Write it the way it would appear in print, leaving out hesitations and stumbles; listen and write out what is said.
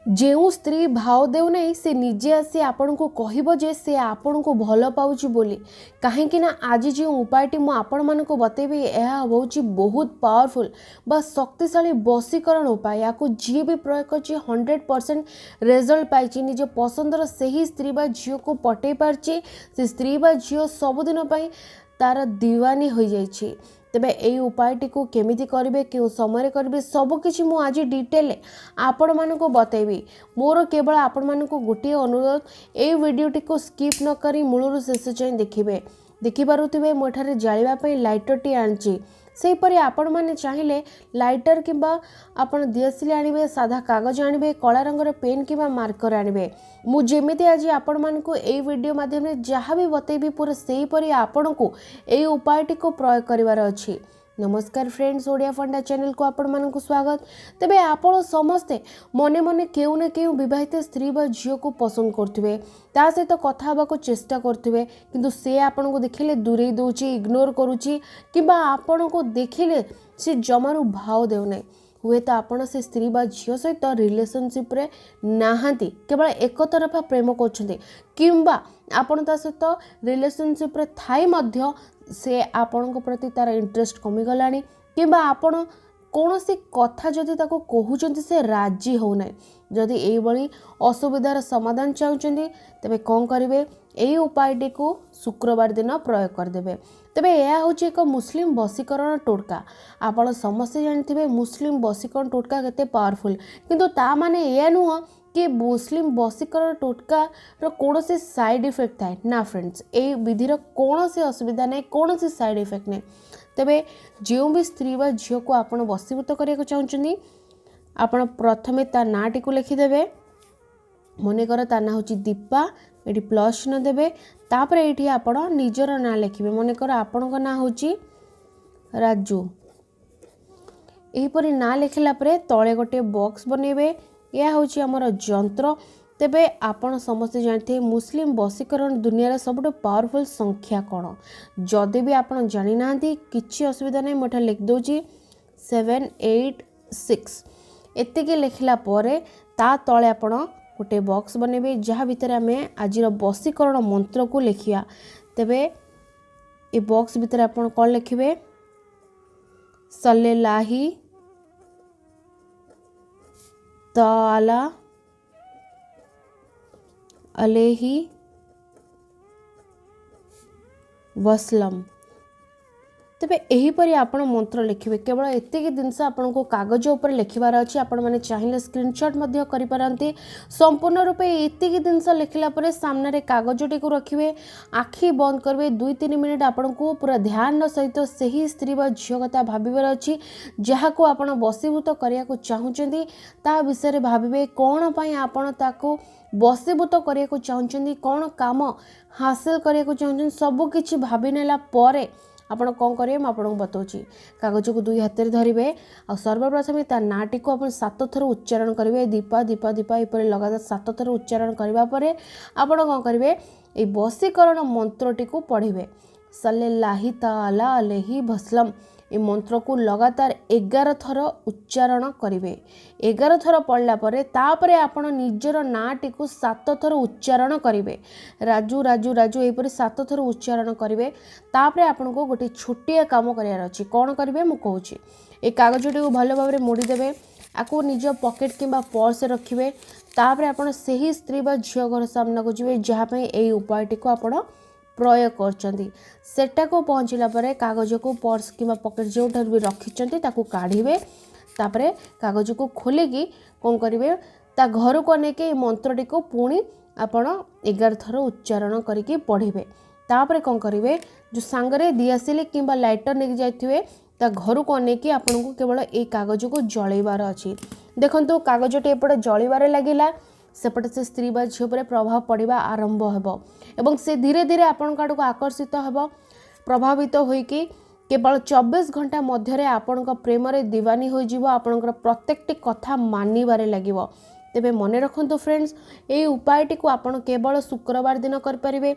जो स्त्री भाव देउ नहीं से निजे आसी आपण को कहब जे से आपण को भल पाउची बोली कहीं ना आज जो उपायटी मु आपण मान को बतेबी यह होची बहुत पावरफुल बा शक्तिशाली वशीकरण उपाय या जी भी प्रयोग कर 100% रिजल्ट पाई निज पसंदर से ही स्त्री बा झील को पटे पार्ची से स्त्री बा झील सबुदिन तार दीवानी हो जाइए। तेबे यही उपायटी को केमिति करेंगे क्यों समय करेंगे सबकि मु आज डिटेल आपण मानक बतेबी। मोर केवल आपण मानक गोटे अनुरोध ये वीडियोटी को स्किप न करी मूलरू शेष जाए देखिए देखिपे मोठारे जावाई लाइटरटी आनी सेहीपरि आपण मैंने चाहिए लाइटर किंबा आपण दिएसएल आनिबे साधा कागज आनिबे कला रंगर पेन किंबा मार्कर आनिबे मु जेमिति आज आपण मानकु एई वीडियो माध्यम जहाँ भी बतेबी पूरा सेहीपरि आपण को एई उपायटी को प्रयोग करिवार अछि। नमस्कार फ्रेंड्स, ओडिया फंडा चैनल को आपण मानकु स्वागत। तेबे आपण समस्ते मने मने केउ न केउ विवाहित स्त्री बा झियो को पसंद करथिबे ता सहित कथा हबा को चेष्टा करथिबे किंतु से आपण को देखिले दूरे दउची इग्नोर करूची किंबा आपण को देखिले से जमारू भाव देउ नै हुए तो आपण से स्त्री बा झियो सहित रिलेशनशिप रे नाहांती केवल एक तरफा प्रेम करछन्ते किंबा आपण ता सहित रिलेशनशिप रे थाई मध्य से आपण को प्रति तार इंटरेस्ट कमी गलानी किंबा आपण कौन सी कथा जदि ताको कहउचंती से राजी हो ना जदि एई बळी असुविधार समाधान चाहउचंती तबे कोन करिवे एई उपायटी को शुक्रवार दिन प्रयोग कर देबे। तबे यह होची एक मुस्लिम वशीकरण टोटका। आपण समस्त जानथिबे मुस्लिम वशीकरण टोटका केते पावरफुल किंतु ता माने एया नुह कि मुस्लिम वशीकरण टोटका रो कौन से साइड इफेक्ट थाए ना फ्रेंड्स ए विधिर कौन से असुविधा नहीं कौन से साइड इफेक्ट नहीं। तेबे जो भी स्त्री व झील को आपण वशीभूत करने चाहते आपण प्रथमे ता नाटी को लिखिदेवे मनकर ता ना हूँ दीपा ये प्लस चिन्ह देवे तापर ये आपण निजर ना लिखे मनकर आपण ना हूँ राजू यहीपरि ना लिखला तले गोटे बॉक्स बनइबे यह हूँ आमर जंत्र। तेबे आपण समस्ते जानते मुस्लिम वशीकरण दुनिया सबुठ पावरफुल संख्या कौन जदि भी आपण जानी ना किसी असुविधा नहीं मोटा लिख दूची 786 एतिकी लिखला परे ता तले आपण गोटे बॉक्स बनइबे जहाँ भितर आम आज वशीकरण मंत्र को लिखिया। तेबे ए बॉक्स भितर आपण कौन लिखिबे सल्लल्लाहु ताला अलैहि वसल्लम। तेबे एहीपरि आपण मंत्र लिखिबे केवल एतिकी जिनस आपण को कागज ऊपर लिखिबार अछि। आपण माने चाहिए स्क्रीनशॉट मध्य करि पारंती संपूर्ण रूपे एतिकी जिनस लिखला परे सामने रे कागजटी को रखिबे आखि बंद करबे 2-3 मिनिट आपण को पूरा ध्यान सहित सही स्त्री व झियो कथा भाबिबार अछि जहा को आपण वशीभूत करिया को चाहुचंदी ता विषय भाबिबे कोन पई आपण ताको वशीभूत करिया को चाहुचंदी कोन काम हासिल करिया को चाहुचंदी सब किछि भाबी नेला परे आपण कौन करेंगे मुझे आपको बताऊँगी। कागज को 2 हाथ में धरवे आ सर्वप्रथम ता नाटी को आप 7 थर उच्चारण करेंगे दीपा दीपा दीपा ये लगातार 7 थर उच्चारण करने आपण कौन करेंगे ये वशीकरण मंत्रटी को पढ़े सल्लल्लाहु ताला अलैहि वसल्लम ये मंत्र को लगातार 11 थर उच्चारण करेंगे। 11 थर पढ़ला परे तापरे आपण निजर नाटी को 7 थर उच्चारण करेंगे राजू राजू राजू यहीपर 7 थर उच्चारण करेंगे। तापरे आपण को गोटे छोटिया काम करार अच्छी कौन करेंगे मुझे कहूँ ये कागजटी को भल भाव मोड़ीदेवे आपको निज पॉकेट किंबा पर्स रखिए तापरे आपण सही स्त्री बा झियो घर सामना को जी जहाँपाई यही उपायटी को आपण प्रयोग करचंदी सेटा को पहुँचला परे कागज को पर्स किंबा पॉकेट जो भी रखिचंती ताकू काढ़ीबे तापरे कागज को खोलिकी कौन करेंगे ता घर को लेके मंत्रटी को पुणी आपण 11 थर उच्चारण करके पढ़े तापरे कौन करेंगे जो सांगरे दियासिल किंबा लाइटर नहीं जाइए ता घर को अनेक आपन को केवल ए कागज को जलैबार अच्छी देखो कागजटी एपटे जलिबार लगिला सेपटे से स्त्री बा झील पर प्रभाव पड़ा आरंभ हो एवं से धीरे धीरे आपण आड़ को आकर्षित हो प्रभावित होइकी केवल 24 घंटा मध्य आपण प्रेम रे दीवानी हो जीवो आपणकर प्रत्येकटी कथा मानिबारे लागिवो। तेबे मने रखंतु फ्रेंड्स ये उपायटी को आपण केवल शुक्रवार दिन कर परिबे